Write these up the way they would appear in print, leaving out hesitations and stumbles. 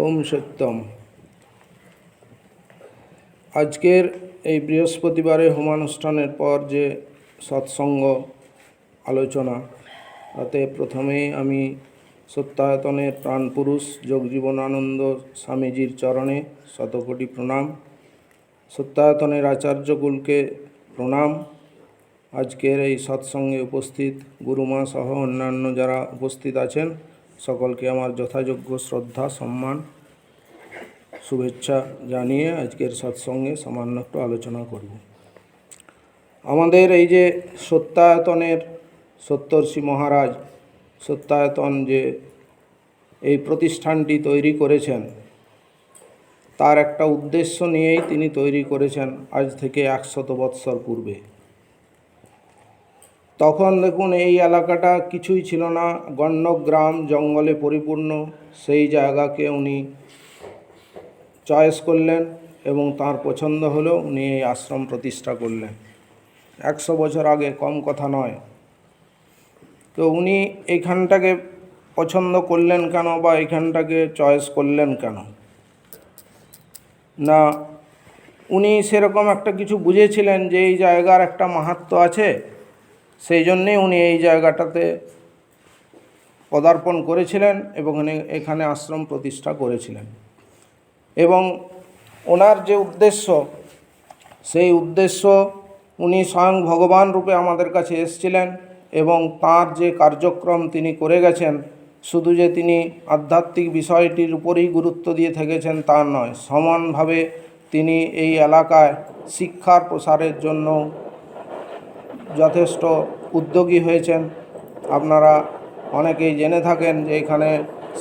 ওম সত্যম। আজকের এই বৃহস্পতিবারে হোমানুষ্ঠানের পর যে সৎসঙ্গ আলোচনা, তাতে প্রথমেই আমি সত্যায়তনের প্রাণপুরুষ যোগজীবনানন্দ স্বামীজির চরণে শতকোটি প্রণাম, সত্যায়তনের আচার্যকুলকে প্রণাম, আজকের এই সৎসঙ্গে উপস্থিত গুরুমা সহ অন্যান্য যারা উপস্থিত আছেন সকলকে আমার যথাযোগ্য শ্রদ্ধা সম্মান শুভেচ্ছা জানিয়ে আজকের সৎসঙ্গে সামান্য একটু আলোচনা করব। আমাদের এই যে সত্যায়তনের সপ্তর্ষি মহারাজ সত্যায়তন যে এই প্রতিষ্ঠানটি তৈরি করেছেন, তার একটা উদ্দেশ্য নিয়েই তিনি তৈরি করেছেন আজ থেকে 100 বৎসর পূর্বে। তখন দেখুন এই এলাকাটা কিছুই ছিল না, গণ্যগ্রাম জঙ্গলে পরিপূর্ণ। সেই জায়গাকে উনি চয়েস করলেন এবং তার পছন্দ হলো, উনি এই আশ্রম প্রতিষ্ঠা করলেন। 100 বছর আগে, কম কথা নয়। তো উনি এইখানটাকে পছন্দ করলেন কেন, বা এইখানটাকে চয়েস করলেন কেন? না, উনি সেরকম একটা কিছু বুঝেছিলেন যে এই জায়গার একটা মাহাত্ম্য আছে, সেই জন্যেই উনি এই জায়গাটাতে পদার্পণ করেছিলেন এবং এখানে আশ্রম প্রতিষ্ঠা করেছিলেন। এবং ওনার যে উদ্দেশ্য, সেই উদ্দেশ্য উনি স্বয়ং ভগবান রূপে আমাদের কাছে এসেছিলেন এবং তার যে কার্যক্রম তিনি করে গেছেন, শুধু যে তিনি আধ্যাত্মিক বিষয়টির উপরেই গুরুত্ব দিয়ে থেকেছেন তা নয়, সমানভাবে তিনি এই এলাকায় শিক্ষার প্রসারের জন্য যথেষ্ট উদ্যোগী হয়েছেন। আপনারা অনেকেই জেনে থাকেন যে এখানে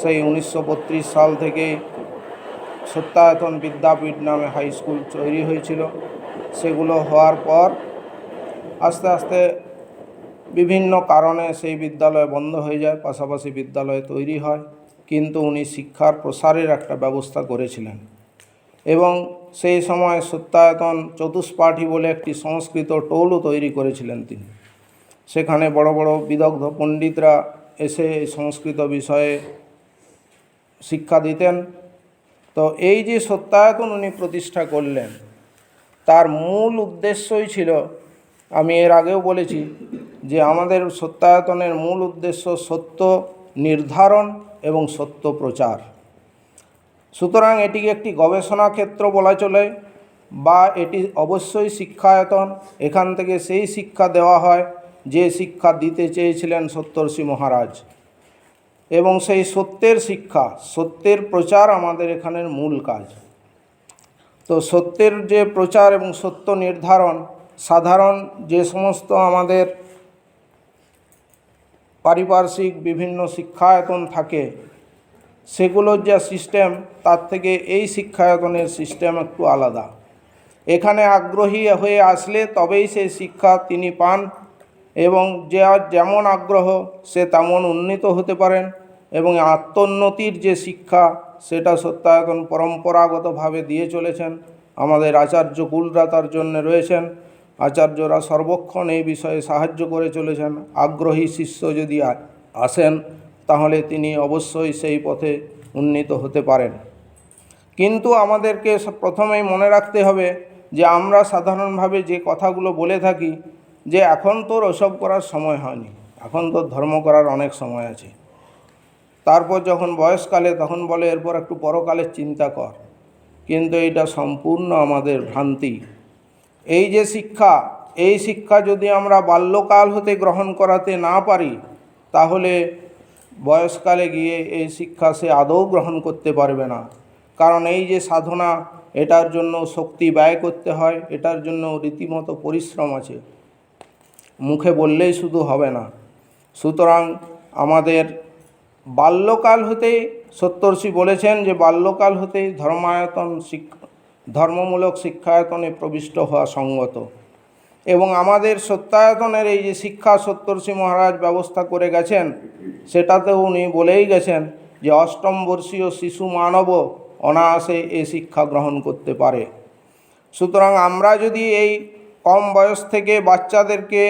সেই 1932 সাল থেকে সত্যায়তন বিদ্যাপীঠ নামে হাই স্কুল তৈরি হয়েছিল। সেগুলো হওয়ার পর আস্তে আস্তে বিভিন্ন কারণে সেই বিদ্যালয় বন্ধ হয়ে যায়, পাশাপাশি বিদ্যালয় তৈরি হয়, কিন্তু উনি শিক্ষার প্রসারের একটা ব্যবস্থা করেছিলেন। এবং সেই সময় সত্যায়তন চতুষ্পাঠী বলে একটি সংস্কৃত টোলও তৈরি করেছিলেন তিনি। সেখানে বড় বড় বিদগ্ধ পণ্ডিতরা এসে এই সংস্কৃত বিষয়ে শিক্ষা দিতেন। তো এই যে সত্যায়তন উনি প্রতিষ্ঠা করলেন, তার মূল উদ্দেশ্যই ছিল, আমি এর আগেও বলেছি যে আমাদের সত্যায়তনের মূল উদ্দেশ্য সত্য নির্ধারণ এবং সত্য প্রচার। সুতরাং এটিকে একটি গবেষণা ক্ষেত্র বলা চলে, বা এটি অবশ্যই শিক্ষায়তন। এখান থেকে সেই শিক্ষা দেওয়া হয় যে শিক্ষা দিতে চেয়েছিলেন সপ্তর্ষি মহারাজ, এবং সেই সত্যের শিক্ষা, সত্যের প্রচার আমাদের এখানের মূল কাজ। তো সত্যের যে প্রচার এবং সত্য নির্ধারণ, সাধারণ যে সমস্ত আমাদের পারিপার্শ্বিক বিভিন্ন শিক্ষায়তন থাকে, সেগুলোর যা সিস্টেম, তার থেকে এই শিক্ষায়তনের সিস্টেম একটু আলাদা। এখানে আগ্রহী হয়ে আসলে তবেই সেই শিক্ষা তিনি পান, এবং যেমন আগ্রহ সে তেমন উন্নীত হতে পারেন। এবং আত্মোন্নতির যে শিক্ষা, সেটা সত্যায়তন পরম্পরাগতভাবে দিয়ে চলেছেন। আমাদের আচার্য কুলরা তার জন্য রয়েছেন, আচার্যরা সর্বক্ষণ এই বিষয়ে সাহায্য করে চলেছেন। আগ্রহী শিষ্য যদি আসেন, তাহলে তিনি অবশ্যই সেই পথে উন্নীত হতে পারেন। কিন্তু আমাদেরকে প্রথমেই মনে রাখতে হবে যে আমরা সাধারণভাবে যে কথাগুলো বলে থাকি, যে এখন তোর ওসব করার সময় হয়নি, এখন তোর ধর্ম করার অনেক সময় আছে। তারপর যখন বয়সকালে, তখন বলে এরপর একটু পরকালের চিন্তা কর। কিন্তু এইটা সম্পূর্ণ আমাদের ভ্রান্তি। এই যে শিক্ষা, এই শিক্ষা যদি আমরা বাল্যকাল হতে গ্রহণ করাতে না পারি, তাহলে বয়সকালে গিয়ে এই শিক্ষা সে আদৌ গ্রহণ করতে পারবে না। কারণ এই যে সাধনা, এটার জন্য শক্তি ব্যয় করতে হয়, এটার জন্য রীতিমতো পরিশ্রম আছে, মুখে বললেই শুধু হবে না। সুতরাং আমাদের বাল্যকাল হতেই, সপ্তর্ষি বলেছেন যে বাল্যকাল হতেই ধর্মমূলক শিক্ষায়তনে প্রবিষ্ট হওয়া সঙ্গত। এবং আমাদের সত্যায়তনের এই যে শিক্ষা সপ্তর্ষি মহারাজ ব্যবস্থা করে গেছেন, সেটাতেও উনি বলেই গেছেন যে 8ম বর্ষীয় শিশু মানব অনায়াসে এই শিক্ষা গ্রহণ করতে পারে। সুতরাং আমরা যদি এই কম বয়স থেকে বাচ্চাদেরকে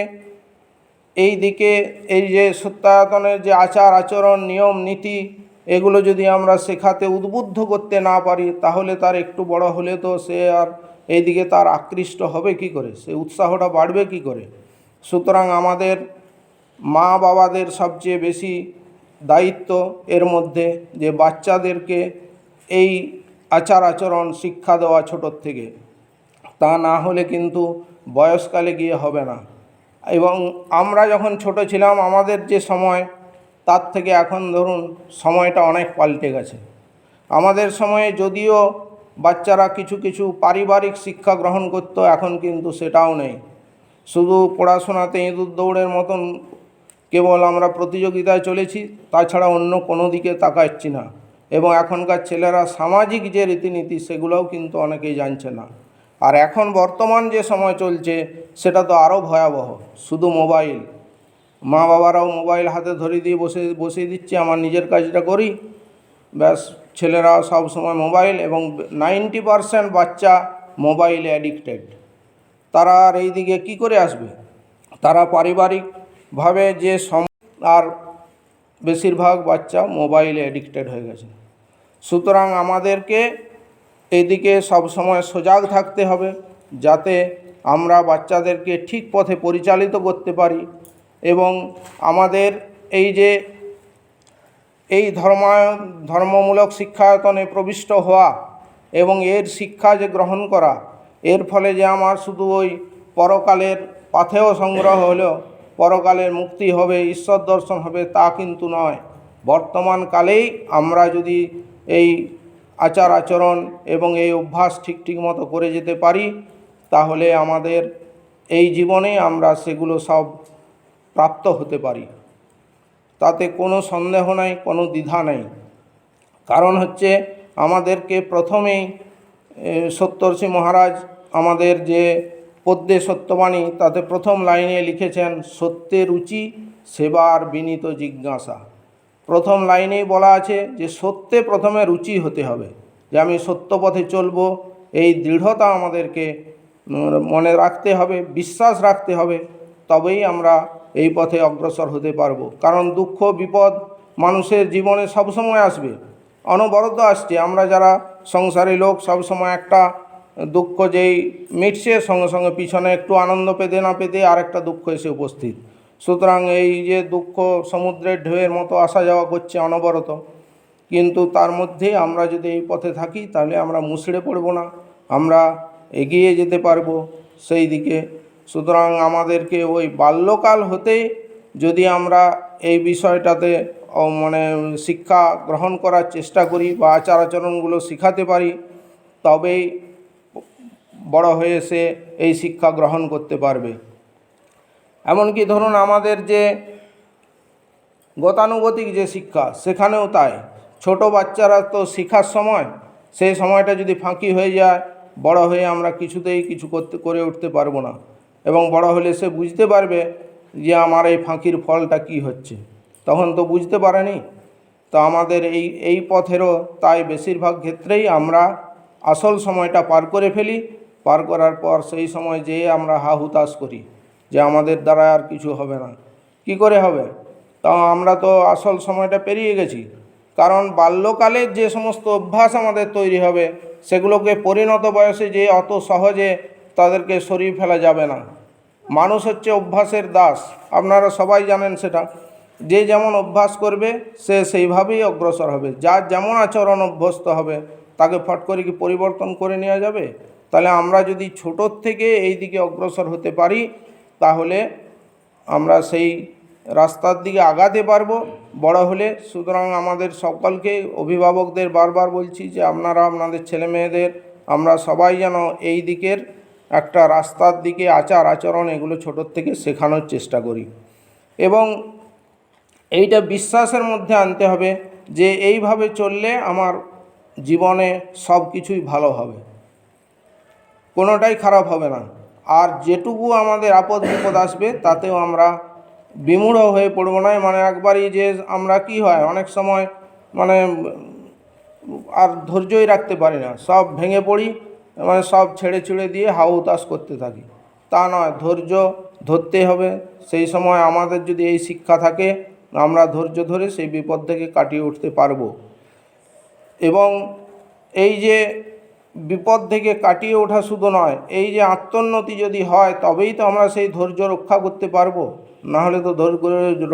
এই দিকে, এই যে সত্যায়তনের যে আচার আচরণ নিয়ম নীতি, এগুলো যদি আমরা শেখাতে উদ্বুদ্ধ করতে না পারি, তাহলে তার একটু বড় হলে তো সে আর এইদিকে তার আকৃষ্ট হবে কি করে, সে উৎসাহটা বাড়বে কি করে। সুতরাং আমাদের মা বাবাদের সবচেয়ে বেশি দায়িত্ব এর মধ্যে, যে বাচ্চাদেরকে এই আচার আচরণ শিক্ষা দেওয়া ছোটোর থেকে। তা না হলে কিন্তু বয়সকালে গিয়ে হবে না। এবং আমরা যখন ছোট ছিলাম, আমাদের যে সময়, তার থেকে এখন ধরুন সময়টা অনেক পাল্টে গেছে। আমাদের সময়ে যদিও বাচ্চারা কিছু কিছু পারিবারিক শিক্ষা গ্রহণ করতো, এখন কিন্তু সেটাও নেই। শুধু পড়াশোনাতে ইঁদুর দৌড়ের মতন কেবল আমরা প্রতিযোগিতায় চলেছি, তাছাড়া অন্য কোনো দিকে তাকাচ্ছি না। এবং এখনকার ছেলেরা সামাজিক যে রীতিনীতি, সেগুলোও কিন্তু অনেকেই জানছে না। আর এখন বর্তমান যে সময় চলছে, সেটা তো আরও ভয়াবহ। শুধু মোবাইল, মা বাবারাও মোবাইল হাতে ধরে দিয়ে বসিয়ে দিচ্ছে, আমার নিজের কাজটা করি, ব্যাস। ছেলেরা সব সময় মোবাইল, এবং 90% বাচ্চা মোবাইলে অ্যাডিক্টেড। তারা আর এই দিকে কী করে আসবে? তারা পারিবারিকভাবে যে আর বেশিরভাগ বাচ্চা মোবাইলে অ্যাডিক্টেড হয়ে গেছে। সুতরাং আমাদেরকে এদিকে সবসময় সজাগ থাকতে হবে, যাতে আমরা বাচ্চাদেরকে ঠিক পথে পরিচালিত করতে পারি। এবং আমাদের এই যে এই ধর্মমূলক শিক্ষায়তনে প্রবিষ্ট হওয়া এবং এর শিক্ষা যে গ্রহণ করা, এর ফলে যে আমার শুধু ওই পরকালের পাথেয় সংগ্রহ হলো, পরকালের মুক্তি হবে, ঈশ্বর দর্শন হবে, তা কিন্তু নয়। বর্তমান কালেই আমরা যদি এই আচার আচরণ এবং এই অভ্যাস ঠিক মতো করে যেতে পারি, তাহলে আমাদের এই জীবনে আমরা সেগুলো সব প্রাপ্ত হতে পারি। তাতে কোনো সন্দেহ নাই, কোনো দ্বিধা নেই। কারণ হচ্ছে, আমাদেরকে প্রথমেই সপ্তর্ষি মহারাজ আমাদের যে পদ্যে সত্যবাণী, তাতে প্রথম লাইনে লিখেছেন, সত্যে রুচি সেবার বিনীত জিজ্ঞাসা। প্রথম লাইনেই বলা আছে যে সত্যে প্রথমে রুচি হতে হবে, যে আমি সত্য পথে চলব, এই দৃঢ়তা আমাদেরকে মনে রাখতে হবে, বিশ্বাস রাখতে হবে, তবেই আমরা এই পথে অগ্রসর হতে পারবো। কারণ দুঃখ বিপদ মানুষের জীবনে সবসময় আসবে, অনবরত আসছে। আমরা যারা সংসারী লোক, সবসময় একটা দুঃখ যেই মিটছে, সঙ্গে সঙ্গে পিছনে একটু আনন্দ পেতে না পেতে আর একটা দুঃখ এসে উপস্থিত। সুতরাং এই যে দুঃখ সমুদ্রের ঢেউয়ের মতো আসা যাওয়া করছে অনবরত, কিন্তু তার মধ্যে আমরা যদি এই পথে থাকি, তাহলে আমরা মুষড়ে পড়ব না, আমরা এগিয়ে যেতে পারবো সেই দিকে। সুতরাং আমাদেরকে ওই বাল্যকাল হতেই যদি আমরা এই বিষয়টাতে মানে শিক্ষা গ্রহণ করার চেষ্টা করি, বা আচার আচরণগুলো শিখাতে পারি, তবেই বড় হয়ে সে এই শিক্ষা গ্রহণ করতে পারবে। এমনকি ধরুন আমাদের যে গতানুগতিক যে শিক্ষা, সেখানেও তাই। ছোট বাচ্চারা তো শেখার সময়, সেই সময়টা যদি ফাঁকি হয়ে যায়, বড় হয়ে আমরা কিছুতেই কিছু করে উঠতে পারবো না। এবং বড় হলে সে বুঝতে পারবে যে আমার এই ফাঁকির ফলটা কি হচ্ছে, তখন তো বুঝতে পারেনি। তো আমাদের এই পথেরও তাই বেশিরভাগ ক্ষেত্রেই আমরা আসল সময়টা পার করে ফেলি। পার করার পর সেই সময় যেয়ে আমরা হা হুতাশ করি যে আমাদের দ্বারা আর কিছু হবে না। কি করে হবে? তা আমরা তো আসল সময়টা পেরিয়ে গেছি। কারণ বাল্যকালের যে সমস্ত অভ্যাস আমাদের তৈরি হবে, সেগুলোকে পরিণত বয়সে যে অত সহজে তাদেরকে সরিয়ে ফেলা যাবে না। মানুষ হচ্ছে অভ্যাসের দাস, আপনারা সবাই জানেন সেটা। যে যেমন অভ্যাস করবে, সে সেইভাবেই অগ্রসর হবে। যার যেমন আচরণ অভ্যস্ত হবে, তাকে ফট করে কি পরিবর্তন করে নেওয়া যাবে? তাহলে আমরা যদি ছোটোর থেকে এই দিকে অগ্রসর হতে পারি, তাহলে আমরা সেই রাস্তার দিকে আগাতে পারবো বড় হলে। সুতরাং আমাদের সকলকে, অভিভাবকদের বারবার বলছি যে আপনারা আপনাদের ছেলে মেয়েদের, আমরা সবাই যেন এই দিকের একটা রাস্তার দিকে আচার আচরণ এগুলো ছোটোর থেকে শেখানোর চেষ্টা করি। এবং এইটা বিশ্বাসের মধ্যে আনতে হবে যে এইভাবে চললে আমার জীবনে সব কিছুই ভালো হবে, কোনোটাই খারাপ হবে না। আর যেটুকু আমাদের আপদ বিপদ আসবে, তাতেও আমরা বিমূঢ় হয়ে পড়ব না। মানে একবারই যে আমরা কি হয়, অনেক সময় মানে আর ধৈর্যই রাখতে পারি না, সব ভেঙে পড়ি, মানে সব ছেড়ে ছুড়ে দিয়ে হাউ হুতাশ করতে থাকি। তা নয়, ধৈর্য ধরতে হবে। সেই সময় আমাদের যদি এই শিক্ষা থাকে, আমরা ধৈর্য ধরে সেই বিপদ থেকে কাটিয়ে উঠতে পারবো। এবং এই যে বিপদ থেকে কাটিয়ে ওঠা শুধু নয়, এই যে আত্মোন্নতি যদি হয় তবেই তো আমরা সেই ধৈর্য রক্ষা করতে পারবো, না হলে তো ধৈর্য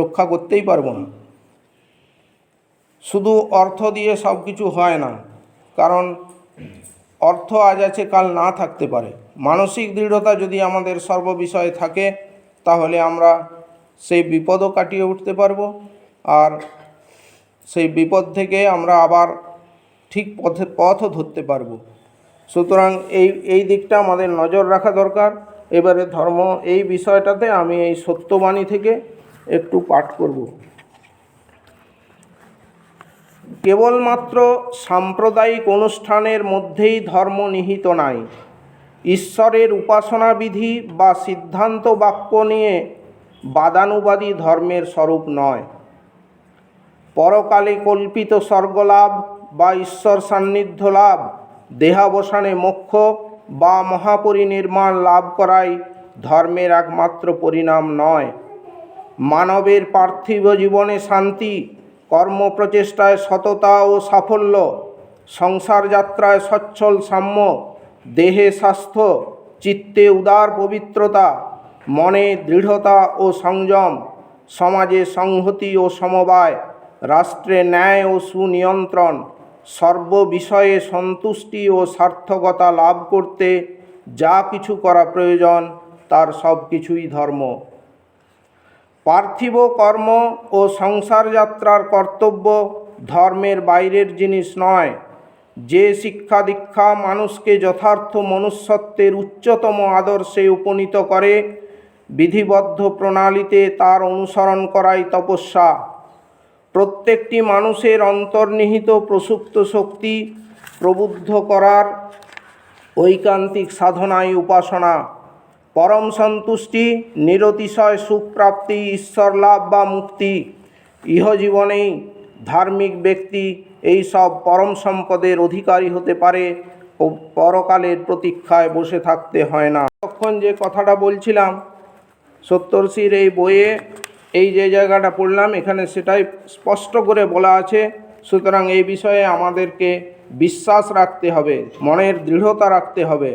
রক্ষা করতেই পারবো না। শুধু অর্থ দিয়ে সব কিছু হয় না, কারণ অর্থ আজ আছে কাল না থাকতে পারে। মানসিক দৃঢ়তা যদি আমাদের সর্ববিষয়ে থাকে তাহলে আমরা সেই বিপদও কাটিয়ে উঠতে পারবো, আর সেই বিপদ থেকে আমরা আবার ঠিক পথও ধরতে পারবো। সুতরাং এই দিকটা আমাদের নজর রাখা দরকার। এবারে ধর্ম এই বিষয়টাতে আমি এই সত্যবাণী থেকে একটু পাঠ করব। কেবলমাত্র সাম্প্রদায়িক অনুষ্ঠানের মধ্যেই ধর্ম নিহিত নাই। ঈশ্বরের উপাসনা বিধি বা সিদ্ধান্ত বাক্য নিয়ে বাদানুবাদী ধর্মের স্বরূপ নয়। পরকালে কল্পিত স্বর্গলাভ বা ঈশ্বর সান্নিধ্য লাভ, দেহাবসানে মোক্ষ বা মহাপরিনির্মাণ লাভ করাই ধর্মের একমাত্র পরিণাম নয়। মানবের পার্থিব জীবনে শান্তি, কর্মপ্রচেষ্টায় সততা ও সাফল্য, সংসার যাত্রায় সচ্ছল সাম্য, দেহে স্বাস্থ্য, চিত্তে উদার পবিত্রতা, মনে দৃঢ়তা ও সংযম, সমাজে সংহতি ও সমবায়, রাষ্ট্রে ন্যায় ও সুনিয়ন্ত্রণ, সর্ববিষয়ে সন্তুষ্টি ও সার্থকতা লাভ করতে যা কিছু করা প্রয়োজন তার সব কিছুই ধর্ম। পার্থিব কর্ম ও সংসার যাত্রার কর্তব্য ধর্মের বাইরের জিনিস নয়। যে শিক্ষা দীক্ষা মানুষকে যথার্থ মনুষ্যত্বের উচ্চতম আদর্শে উপনীত করে, বিধিবদ্ধ প্রণালীতে তার অনুসরণ করাই তপস্যা। প্রত্যেকটি মানুষের অন্তর্নিহিত প্রসুপ্ত শক্তি প্রবুদ্ধ করার ঐকান্তিক সাধনাই উপাসনা। পরম সন্তুষ্টি, নিরতিশয় সুখপ্রাপ্তি, ঈশ্বর লাভ বা মুক্তি ইহজীবনেই ধার্মিক ব্যক্তি এই সব পরম সম্পদের অধিকারী হতে পারে ও পরকালের প্রতীক্ষায় বসে থাকতে হয় না। তখন যে কথাটা বলছিলাম সপ্তর্ষির এই বইয়ে এই যে জায়গাটা পড়লাম এখানে সেটাই স্পষ্ট করে বলা আছে। সুতরাং এই বিষয়ে আমাদেরকে বিশ্বাস রাখতে হবে, মনের দৃঢ়তা রাখতে হবে।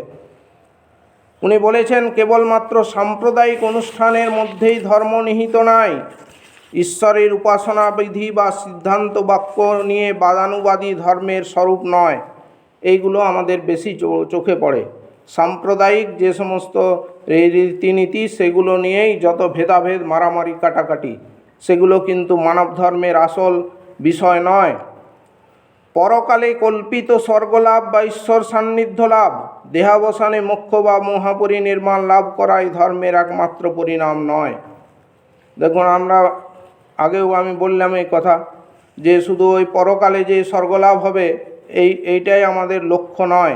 উনি বলেছেন কেবলমাত্র সাম্প্রদায়িক অনুষ্ঠানের মধ্যেই ধর্ম নিহিত নাই। ঈশ্বরের উপাসনা বিধি বা সিদ্ধান্ত বাক্য নিয়ে বাদানুবাদী ধর্মের স্বরূপ নয়। এইগুলো আমাদের বেশি চোখে পড়ে। সাম্প্রদায়িক যে সমস্ত রীতিনীতি সেগুলো নিয়েই যত ভেদাভেদ, মারামারি, কাটাকাটি, সেগুলো কিন্তু মানব ধর্মের আসল বিষয় নয়। পরকালে কল্পিত স্বর্গলাভ বা ঈশ্বর সান্নিধ্য লাভ, দেহাবসানে মোক্ষ বা মহাপরিনির্মাণ লাভ করাই ধর্মের একমাত্র পরিণাম নয়। দেখুন, আমরা আগেও আমি বললাম এই কথা যে শুধু ওই পরকালে যে স্বর্গলাভ হবে এইটাই আমাদের লক্ষ্য নয়,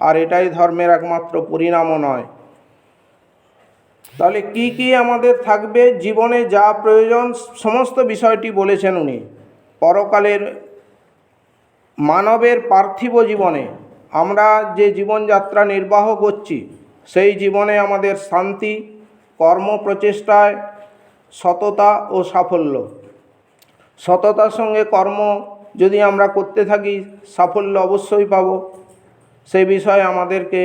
আর এটাই ধর্মের একমাত্র পরিণামও নয়। তাহলে কি কি আমাদের থাকবে জীবনে, যা প্রয়োজন সমস্ত বিষয়টি বলেছেন উনি। পরকালের মানবের পার্থিব জীবনে আমরা যে জীবনযাত্রা নির্বাহ করছি সেই জীবনে আমাদের শান্তি, কর্মপ্রচেষ্টায় সততা ও সাফল্য। সততার সঙ্গে কর্ম যদি আমরা করতে থাকি সাফল্য অবশ্যই পাব। সেই বিষয়ে আমাদেরকে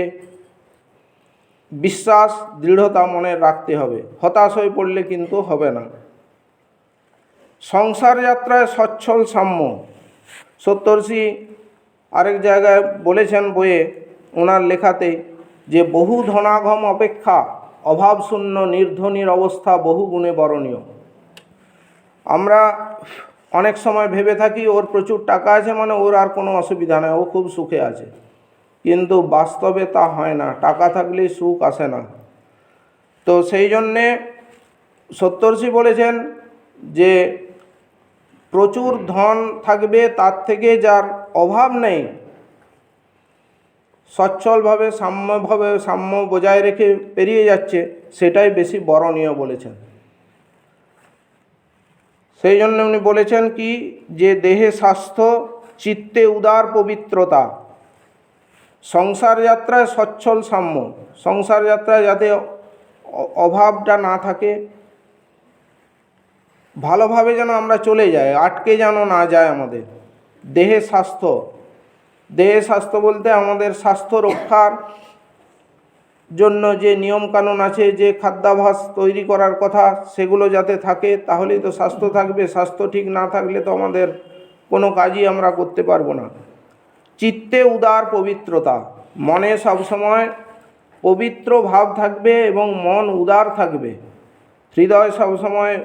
বিশ্বাস, দৃঢ়তা মনে রাখতে হবে। হতাশ হয়ে পড়লে কিন্তু হবে না। সংসার যাত্রায় সচ্ছল সাম্য। সপ্তর্ষি আরেক জায়গায় বলেছেন বইয়ে, ওনার লেখাতে, যে বহু ধনাগম অপেক্ষা অভাবশূন্য নির্ধনীর অবস্থা বহু গুণে বরণীয়। আমরা অনেক সময় ভেবে থাকি ওর প্রচুর টাকা আছে মানে ওর আর কোনো অসুবিধা নেই, ও খুব সুখে আছে। কিন্তু বাস্তবে তা হয় না, টাকা থাকলেই সুখ আসে না। তো সেই জন্যে সপ্তর্ষি বলেছেন যে প্রচুর ধন থাকবে তার থেকে যার অভাব নেই, সচ্ছলভাবে সাম্য বজায় রেখে পেরিয়ে যাচ্ছে, সেটাই বেশি বরণীয় বলেছেন। সেই জন্য উনি বলেছেন কি, যে দেহে স্বাস্থ্য, চিত্তে উদার পবিত্রতা, সংসার যাত্রায় সচ্ছল সাম্য। সংসার যাত্রায় যাতে অভাবটা না থাকে, ভালোভাবে যেন আমরা চলে যাই, আটকে যেন না যায় আমাদের দেহের স্বাস্থ্য। দেহের স্বাস্থ্য বলতে আমাদের স্বাস্থ্য রক্ষার জন্য যে নিয়মকানুন আছে, যে খাদ্যাভ্যাস তৈরি করার কথা, সেগুলো যাতে থাকে, তাহলেই তো স্বাস্থ্য থাকবে। স্বাস্থ্য ঠিক না থাকলে তো আমাদের কোনো কাজই আমরা করতে পারবো না। চিত্তে উদার পবিত্রতা, মনে সবসময় পবিত্র ভাব থাকবে এবং মন উদার থাকবে, হৃদয় সবসময়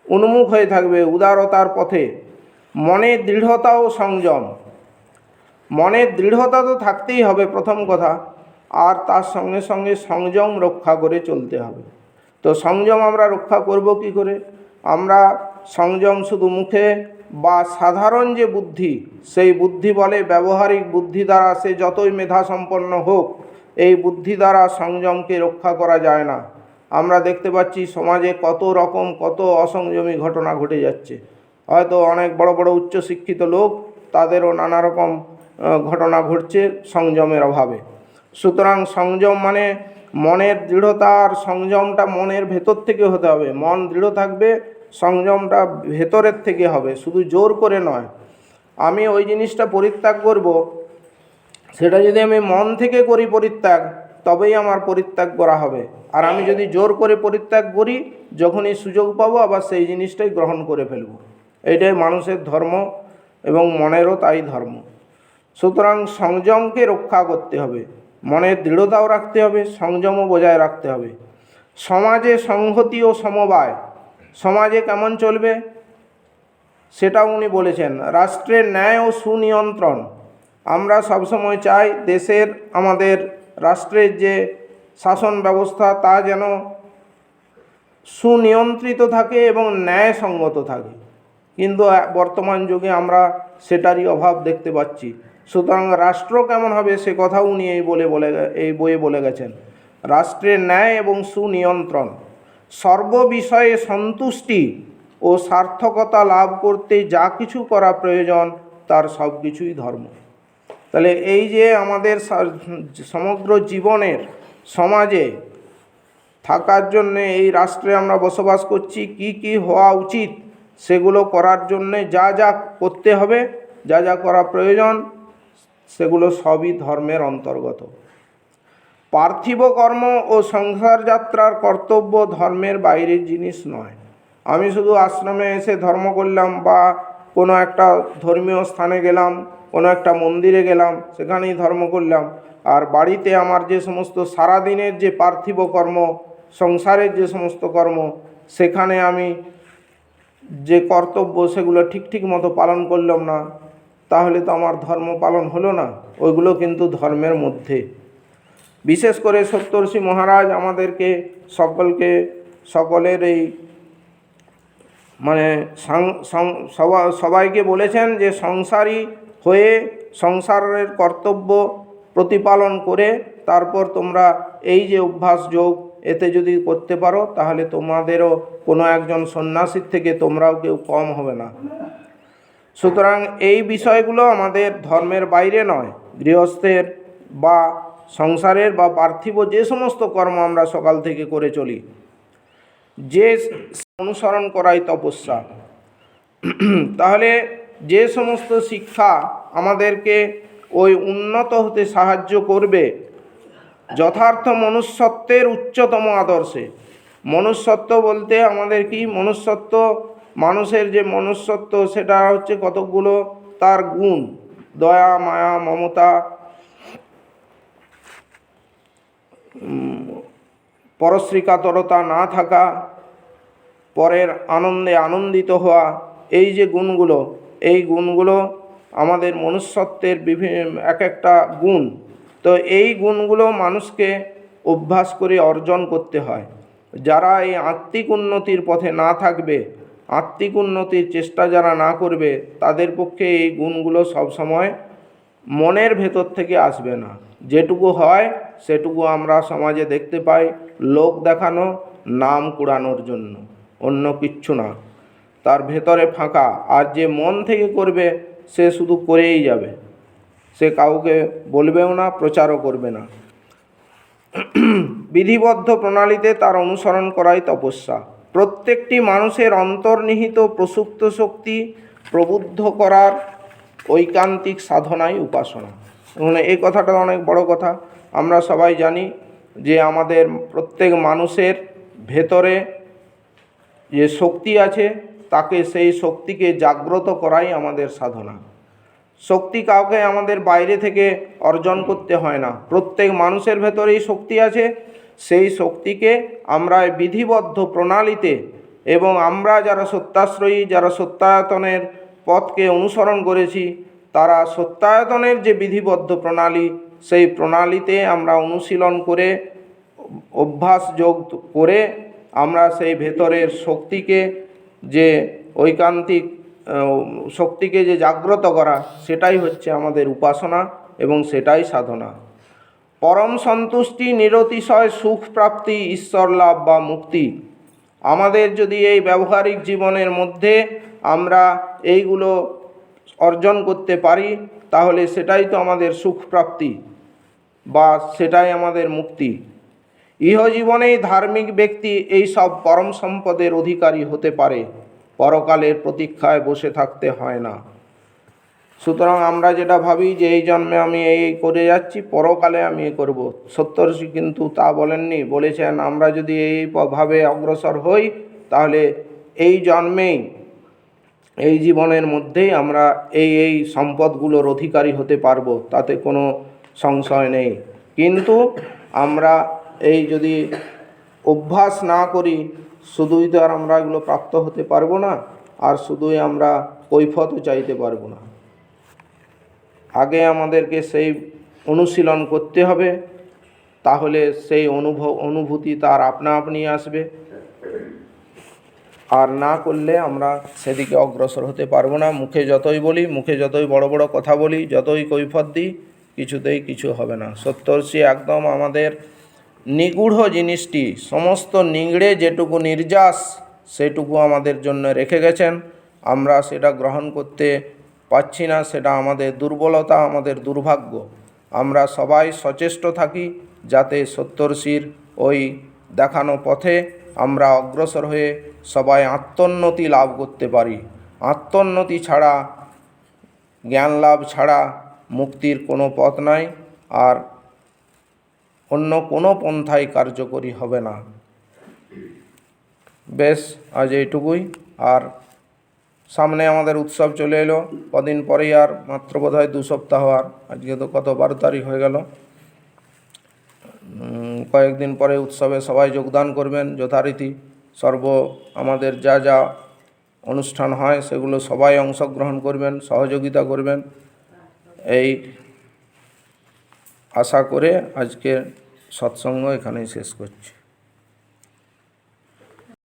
উন্মুখ হয়ে থাকবে উদারতার পথে। মনে দৃঢ়তা ও সংযম, মনের দৃঢ়তা তো থাকতেই হবে প্রথম কথা, আর তার সঙ্গে সঙ্গে সংযম রক্ষা করে চলতে হবে। তো সংযম আমরা রক্ষা করব কি করে? আমরা সংযম শুধু মুখে বা সাধারণ যে বুদ্ধি, সেই বুদ্ধি বলে ব্যবহারিক বুদ্ধি দ্বারা সে যতই মেধা সম্পন্ন হোক, এই বুদ্ধি দ্বারা সংযমকে রক্ষা করা যায় না। আমরা দেখতে পাচ্ছি সমাজে কত রকম কত অসংযমী ঘটনা ঘটে যাচ্ছে। হয়তো অনেক বড় বড় উচ্চশিক্ষিত লোক, তাদেরও নানা রকম ঘটনা ঘটছে সংযমের অভাবে। সুতরাং সংযম মানে মনের দৃঢ়তা, আর সংযমটা মনের ভেতর থেকে হতে হবে। মন দৃঢ় থাকবে, সংযমটা ভেতরের থেকে হবে, শুধু জোর করে নয়। আমি ওই জিনিসটা পরিত্যাগ করব, সেটা যদি আমি মন থেকে করি পরিত্যাগ, তবেই আমার পরিত্যাগ করা হবে। আর আমি যদি জোর করে পরিত্যাগ করি, যখনই সুযোগ পাবো আবার সেই জিনিসটাই গ্রহণ করে ফেলব। এইটাই মানুষের ধর্ম এবং মনেরও তাই ধর্ম। সুতরাং সংযমকে রক্ষা করতে হবে, মনের দৃঢ়তাও রাখতে হবে, সংযমও বজায় রাখতে হবে। সমাজে সংহতি ও সমবায়, সমাজে কেমন চলবে সেটাও উনি বলেছেন। রাষ্ট্রের ন্যায় ও সুনিয়ন্ত্রণ, আমরা সবসময় চাই দেশের, আমাদের রাষ্ট্রের যে শাসন ব্যবস্থা তা যেন সুনিয়ন্ত্রিত থাকে এবং ন্যায়সঙ্গত থাকে, কিন্তু বর্তমান যুগে আমরা সেটারই অভাব দেখতে পাচ্ছি। সুতরাং রাষ্ট্র কেমন হবে সে কথাও উনি এই বইয়ে বলে গেছেন। রাষ্ট্রের ন্যায় এবং সুনিয়ন্ত্রণ, সর্ববিষয়ে সন্তুষ্টি ও সার্থকতা লাভ করতে যা কিছু করা প্রয়োজন তার সব কিছুই ধর্ম। তাহলে এই যে আমাদের সমগ্র জীবনের সমাজে থাকার জন্যে, এই রাষ্ট্রে আমরা বসবাস করছি, কি কি হওয়া উচিত সেগুলো করার জন্যে যা যা করতে হবে, যা যা করা প্রয়োজন, সেগুলো সবই ধর্মের অন্তর্গত। পার্থিব কর্ম ও সংসার যাত্রার কর্তব্য ধর্মের বাইরের জিনিস নয়। আমি শুধু আশ্রমে এসে ধর্ম করলাম, বা কোনো একটা ধর্মীয় স্থানে গেলাম, কোনো একটা মন্দিরে গেলাম, সেখানেই ধর্ম করলাম, আর বাড়িতে আমার যে সমস্ত সারাদিনের যে পার্থিব কর্ম, সংসারের যে সমস্ত কর্ম, সেখানে আমি যে কর্তব্য সেগুলো ঠিক মতো পালন করলাম না, তাহলে তো আমার ধর্ম পালন হলো না। ওইগুলো কিন্তু ধর্মের মধ্যে। বিশেষ করে সপ্তর্ষি মহারাজ আমাদেরকে সকলের এই মানে সবাইকে বলেছেন যে সংসারী হয়ে সংসারের কর্তব্য প্রতিপালন করে তারপর তোমরা এই যে অভ্যাস যোগ, এতে যদি করতে পারো, তাহলে তোমাদেরও কোনো একজন সন্ন্যাসীর থেকে তোমরাও কেউ কম হবে না। সুতরাং এই বিষয়গুলো আমাদের ধর্মের বাইরে নয়। গৃহস্থের বা সংসারের বা পার্থিব যে সমস্ত কর্ম আমরা সকাল থেকে করে চলি, যে অনুসরণ করাই তপস্যা। তাহলে যে সমস্ত শিক্ষা আমাদেরকে ওই উন্নত হতে সাহায্য করবে যথার্থ মনুষ্যত্বের উচ্চতম আদর্শে। মনুষ্যত্ব বলতে আমাদের কি? মনুষ্যত্ব, মানুষের যে মনুষ্যত্ব, সেটা হচ্ছে কতকগুলো তার গুণ: দয়া, মায়া, মমতা, পরশ্রীকাতরতা না থাকা, পরের আনন্দে আনন্দিত হওয়া, এই যে গুণগুলো, এই গুণগুলো আমাদের মনুষ্যত্বের এক একটা গুণ। তো এই গুণগুলো মানুষকে অভ্যাস করে অর্জন করতে হয়। যারা এই আত্মিক উন্নতির পথে না থাকবে, আত্মিক উন্নতির চেষ্টা যারা না করবে, তাদের পক্ষে এই গুণগুলো সবসময় মনের ভেতর থেকে আসবে না। যেটুকু হয় সেটুকু আমরা সমাজে দেখতে পাই, লোক দেখানো, নাম কুড়ানোর জন্য, অন্য কিচ্ছু না। তার ভেতরে ফাঁকা। আর যে মন থেকে করবে সে শুধু করেই যাবে, সে কাউকে বলবেও না, প্রচারও করবে না। বিধিবদ্ধ প্রণালীতে তার অনুসরণ করাই তপস্যা। প্রত্যেকটি মানুষের অন্তর্নিহিত প্রসুপ্ত শক্তি প্রবুদ্ধ করার ঐকান্তিক সাধনাই উপাসনা। মানে এই কথাটা অনেক বড় কথা। আমরা সবাই জানি যে আমাদের প্রত্যেক মানুষের ভেতরে যে শক্তি আছে, তাকে সেই শক্তিকে জাগ্রত করাই আমাদের সাধনা। শক্তি কাউকে আমাদের বাইরে থেকে অর্জন করতে হয় না, প্রত্যেক মানুষের ভেতরেই শক্তি আছে। সেই শক্তিকে আমরা বিধিবদ্ধ প্রণালীতে, এবং আমরা যারা সত্যাশ্রয়ী, যারা সত্যায়তনের পথকে অনুসরণ করেছি, তারা সত্যায়তনের যে বিধিবদ্ধ প্রণালী, সেই প্রণালীতে আমরা অনুশীলন করে, অভ্যাস যোগ করে আমরা সেই ভেতরের শক্তিকে, যে ঐকান্তিক শক্তিকে যে জাগ্রত করা, সেটাই হচ্ছে আমাদের উপাসনা এবং সেটাই সাধনা। পরম সন্তুষ্টি, নিরতিশয় সুখ প্রাপ্তি, ঈশ্বর লাভ বা মুক্তি। আমাদের যদি এই ব্যবহারিক জীবনের মধ্যে আমরা এইগুলো অর্জন করতে পারি, তাহলে সেটাই তো আমাদের সুখ প্রাপ্তি বা সেটাই আমাদের মুক্তি। ইহজীবনেই ধার্মিক ব্যক্তি এই সব পরম সম্পদের অধিকারী হতে পারে, পরকালের প্রতীক্ষায় বসে থাকতে হয় না। সুতরাং আমরা যেটা ভাবি যে এই জন্মে আমি এই করে যাচ্ছি, পরকালে আমি এ করব, সত্যর্ষি কিন্তু তা বলেননি। বলেছেন আমরা যদি এইভাবে অগ্রসর হই, তাহলে এই জন্মেই, এই জীবনের মধ্যেই আমরা এই সম্পদগুলোর অধিকারী হতে পারবো, তাতে কোনো সংশয় নেই। কিন্তু আমরা এই যদি অভ্যাস না করি, শুধুই তো আর আমরা এগুলো প্রাপ্ত হতে পারবো না, আর শুধুই আমরা কৈফিয়তও চাইতে পারবো না। আগে আমাদেরকে সেই অনুশীলন করতে হবে, তাহলে সেই অনুভূতি তার আপনা আপনি আসবে। আর না করলে আমরা সেদিকে অগ্রসর হতে পারবো না। মুখে যতই বলি, মুখে যতই বড় বড় কথা বলি, যতই কৈফিয়ত দিই, কিছুতেই কিছু হবে না। সত্যর্ষি একদম আমাদের নিগূঢ় জিনিসটি, সমস্ত নিংড়ে যেটুকু নির্যাস, সেটুকু আমাদের জন্য রেখে গেছেন। আমরা সেটা গ্রহণ করতে পারছি না, সেটা আমাদের দুর্বলতা, আমাদের দুর্ভাগ্য। আমরা সবাই সচেষ্ট থাকি যাতে সত্যর্ষির ওই দেখানো পথে আমরা অগ্রসর হয়ে সবাই আত্মোন্নতি লাভ করতে পারি। আত্মোন্নতি ছাড়া, জ্ঞান লাভ ছাড়া মুক্তির কোনো পথ নাই, আর অন্য কোনো পন্থাই কার্যকরী হবে না। বেশ, আজ এইটুকুই। আর সামনে আমাদের উৎসব চলে এলো, কদিন পরেই, আর মাত্র বোধহয় 2 সপ্তাহ। আর আজকে তো কত 12 তারিখ হয়ে গেল। কয়েকদিন পরে উৎসবে সবাই যোগদান করবেন যথারীতি। আমাদের যা যা অনুষ্ঠান হয় সেগুলো সবাই অংশগ্রহণ করবেন, সহযোগিতা করবেন, এই আশা করে আজকের সৎসঙ্গ এখানেই শেষ করছি।